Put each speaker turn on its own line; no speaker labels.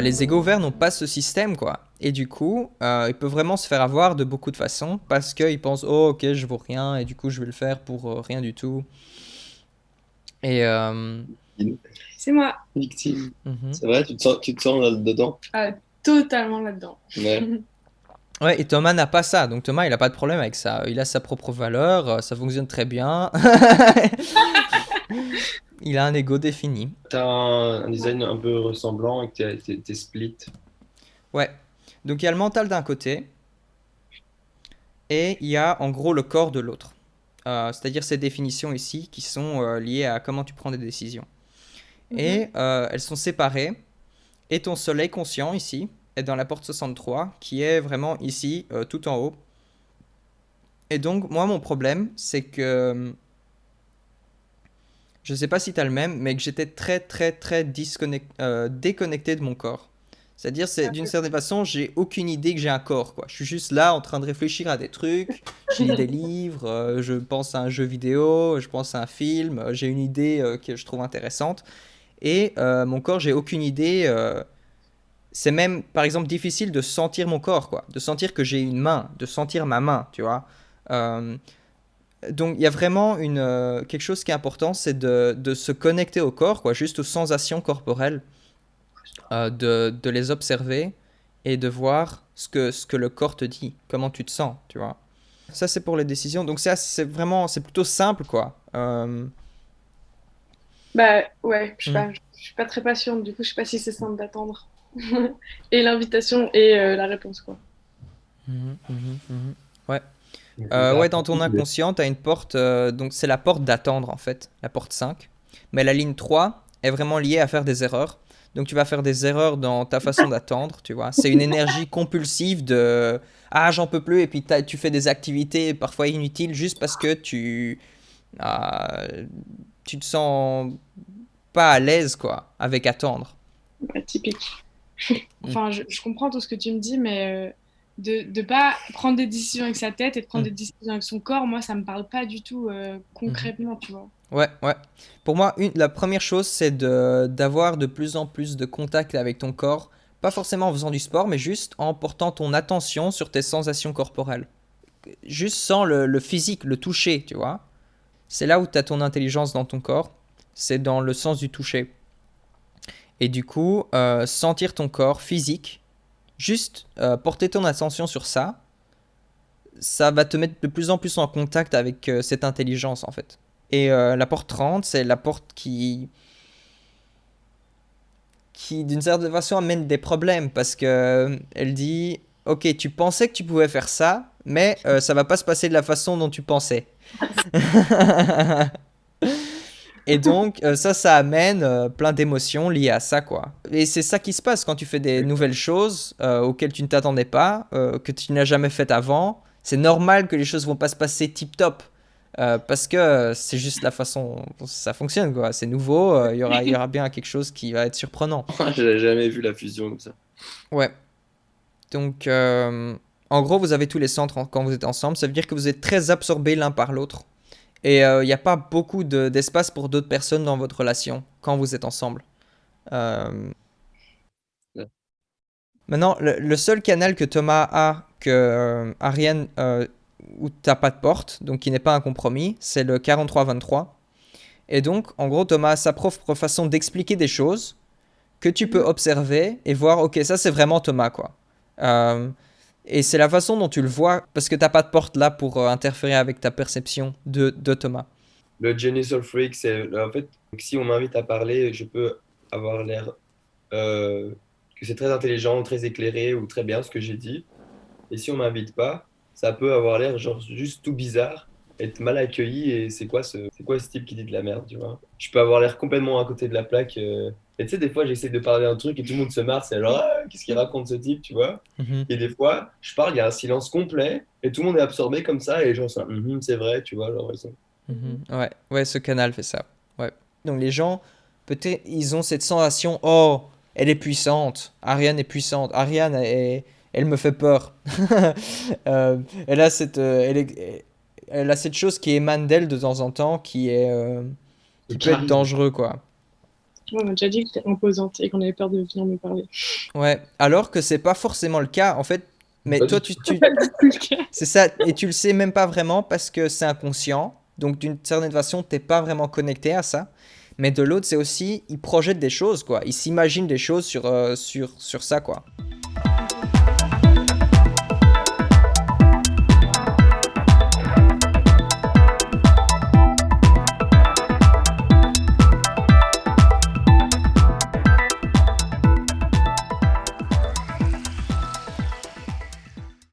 les égos verts n'ont pas ce système, quoi. Et du coup, ils peuvent vraiment se faire avoir de beaucoup de façons parce qu'ils pensent, oh, ok, je vaux rien et du coup, je vais le faire pour rien du tout. Et
C'est moi.
Victime.
mhm.
C'est vrai, tu te sens là-dedans?
Ah, totalement là-dedans.
Ouais.
Ouais, et Thomas n'a pas ça. Donc Thomas, il a pas de problème avec ça. Il a sa propre valeur, ça fonctionne très bien. Il a un ego défini.
T'as un design un peu ressemblant et que t'es split.
Ouais. Donc il y a le mental d'un côté et il y a en gros le corps de l'autre. C'est-à-dire ces définitions ici qui sont liées à comment tu prends des décisions.
Mhm.
Et elles sont séparées. Et ton soleil conscient ici est dans la porte 63 qui est vraiment ici tout en haut. Et donc moi mon problème c'est que je sais pas si tu as le même, mais que j'étais très très très déconnecté de mon corps. C'est-à-dire, c'est d'une certaine façon, j'ai aucune idée que j'ai un corps, quoi. Je suis juste là en train de réfléchir à des trucs, je lis des livres, je pense à un jeu vidéo, je pense à un film, j'ai une idée que je trouve intéressante. Et mon corps, j'ai aucune idée. C'est même, par exemple, difficile de sentir mon corps, quoi. De sentir que j'ai une main, de sentir ma main, tu vois. Euh, donc il y a vraiment quelque chose qui est important, c'est de se connecter au corps, quoi, juste aux sensations corporelles, de les observer et de voir ce que le corps te dit, comment tu te sens, tu vois. Ça c'est pour les décisions, donc c'est vraiment, c'est plutôt simple, quoi.
Bah ouais, je sais
Mhm,
pas, je suis pas très patiente, du coup je sais pas si c'est simple d'attendre. Et l'invitation et la réponse, quoi.
mhm, mhm, mhm. Ouais.
Donc, c'est
Ouais,
pas
dans ton
facile.
inconscient, tu as une porte, donc c'est la porte d'attendre en fait, la porte 5. Mais la ligne 3 est vraiment liée à faire des erreurs. Donc tu vas faire des erreurs dans ta façon d'attendre, tu vois. C'est une énergie compulsive de ah, j'en peux plus, et puis tu fais des activités parfois inutiles juste parce que tu te sens pas à l'aise, quoi, avec attendre.
Ouais, typique.
Mm,
Enfin, je comprends tout ce que tu me dis, mais de pas prendre des décisions avec sa tête et de prendre
mm,
des décisions avec son corps, moi, ça me parle pas du tout
mhm.
concrètement, tu vois.
Ouais, ouais. Pour moi, la première chose, c'est d'avoir de plus en plus de contact avec ton corps. Pas forcément en faisant du sport, mais juste en portant ton attention sur tes sensations corporelles. Juste sans le physique, le toucher, tu vois. C'est là où tu as ton intelligence dans ton corps. C'est dans le sens du toucher. Et du coup, sentir ton corps physique, juste porter ton attention sur ça, ça va te mettre de plus en plus en contact avec cette intelligence, en fait. Et la porte 30, c'est la porte qui d'une certaine façon amène des problèmes parce que elle dit ok, tu pensais que tu pouvais faire ça, mais ça va pas se passer de la façon dont tu pensais. Et donc ça amène plein d'émotions liées à ça, quoi. Et c'est ça qui se passe quand tu fais des nouvelles choses auxquelles tu ne t'attendais pas, que tu n'as jamais faites avant. C'est normal que les choses vont pas se passer tip top. Parce que c'est juste la façon dont ça fonctionne, quoi. C'est nouveau, il y aura bien quelque chose qui va être surprenant.
J'ai jamais vu la fusion comme ça.
Ouais. Donc, en gros, vous avez tous les centres quand vous êtes ensemble. Ça veut dire que vous êtes très absorbés l'un par l'autre. Et il n'y a pas beaucoup d'espace pour d'autres personnes dans votre relation quand vous êtes ensemble. Euh,
Ouais.
Maintenant, le seul canal que Thomas a, que Ariane, où t'as pas de porte, donc qui n'est pas un compromis, c'est le 43-23. Et donc, en gros, Thomas a sa propre façon d'expliquer des choses que tu peux
Mhm.
observer et voir, ok, ça c'est vraiment Thomas, quoi. Euh, et c'est la façon dont tu le vois, parce que t'as pas de porte là pour interférer avec ta perception de Thomas.
Le Genius of Freak, c'est en fait, si on m'invite à parler, je peux avoir l'air que c'est très intelligent, très éclairé ou très bien ce que j'ai dit. Et si on m'invite pas, ça peut avoir l'air genre juste tout bizarre, être mal accueilli et c'est quoi ce type qui dit de la merde, tu vois? Je peux avoir l'air complètement à côté de la plaque. Et tu sais, des fois, j'essaie de parler d'un truc et tout le monde se marre, c'est genre, ah, qu'est-ce qu'il raconte ce type, tu vois?
Mhm,
Et des fois, je parle, il y a un silence complet et tout le monde est absorbé comme ça et les gens sont, mhm, c'est vrai, tu vois, genre, ils sont...
mhm. Ouais, ouais, ce canal fait ça. Ouais. Donc les gens, peut-être, ils ont cette sensation, oh, elle est puissante. Ariane est puissante. Elle me fait peur. Euh, elle a cette chose qui émane d'elle de temps en temps, qui peut être
Charisme.
dangereux, quoi.
Ouais, on m'a déjà dit que t'étais imposante et qu'on avait peur de venir me parler.
Ouais, alors que c'est pas forcément le cas. En fait, mais
Pas
toi,
du
C'est pas du tout le cas.
c'est ça, et tu le sais même pas vraiment parce que c'est inconscient. Donc d'une certaine façon, t'es pas vraiment connecté à ça. Mais de l'autre, c'est aussi, il projette des choses, quoi. Il s'imagine des choses sur ça, quoi.